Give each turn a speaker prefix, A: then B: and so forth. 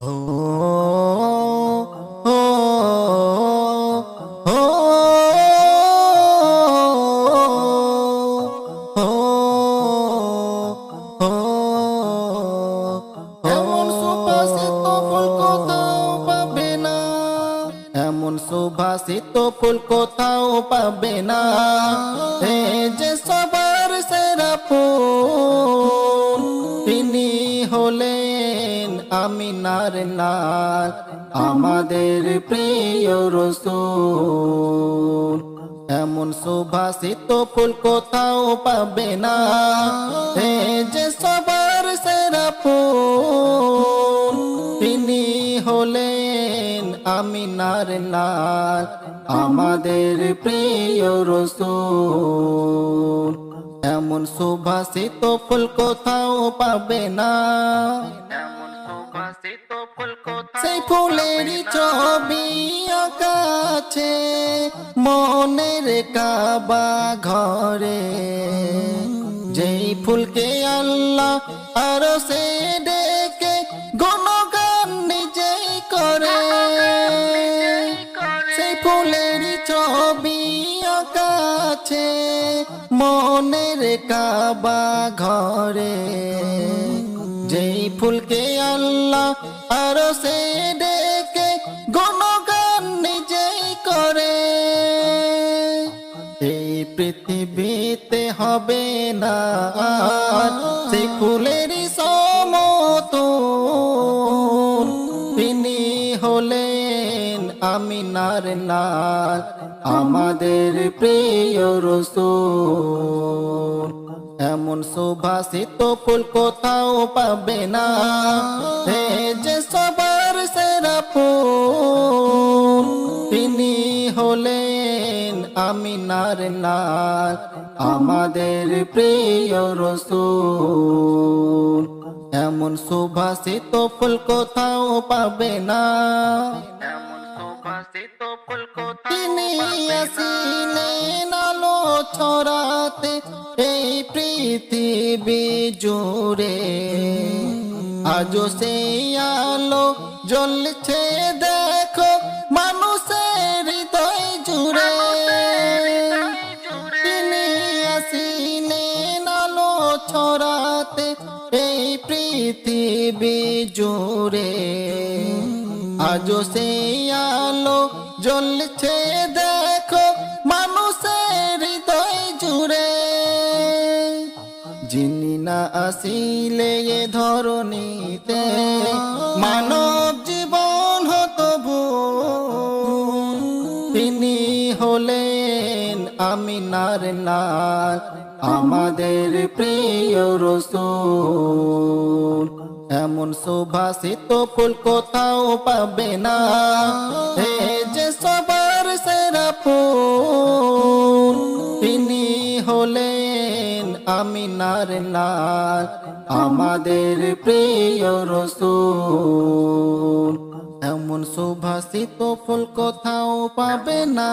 A: ও ও ও এমন সুবাসিত ফুল কোথাও পাবে না, এমন সুবাসিত ফুল কোথাও পাবে না। এই যে সবার সেরা ফুল, তিনি হলেন আমিনার লাল, আমাদের প্রিয় রাসূল। এমন সুবাসিত ফুল কোথাও পাবে না। এই যে সবার সেরা ফুল, তিনি হলেন আমিনার লাল, আমাদের প্রিয় রাসূল। এমন সুবাসিত ফুল কোথাও পাবে না। সেই ফুলেরই ছবি আঁকা আছে মনের কাবা ঘরে, যেই ফুলকে আল্লাহ আরো সে ডেকে গুণগান নিজেই করে। সেই ফুলেরই ছবি আঁকা আছে মনের কাবা ঘরে, যেই ফুলকে আল্লাহ আরো সে ডেকে গুণগান নিজেই করে। এই পৃথিবীতে হবে না আর সেই ফুলেরই সমতুল, তিনি হলেন আমিনার লাল, আমাদের প্রিয় রাসূল। এমন সুবাসিত ফুল কোথাও পাবে না। এই যে সবার সেরা ফুল, তিনি হলেন আমিনার লাল, আমাদের প্রিয় রাসূল। এমন সুবাসিত ফুল কোথাও পাবে না। তিনি আসিলেন আলো ছড়াতে এই পৃথিবী জুড়ে, আজও সেই আলো জ্বলছে দেখো মানুষের হৃদয় জুড়ে। তিনি আসিলেন আলো ছড়াতে এই পৃথিবী জুড়ে, আজও সেই আলো জ্বলছে দেখো মানুষের হৃদয় জুড়ে। যিনি না আসিলে এ ধরণীতে মানব জীবন হতো ভুল, তিনি হলেন আমিনার লাল, আমাদের প্রিয় রাসূল। এমন সুবাসিত ফুল কোথাও পাবে না। এই যে সবার সেরা ফুল, তিনি হলেন আমিনার লাল, আমাদের প্রিয় রাসূল। এমন সুবাসিত ফুল কোথাও পাবে না।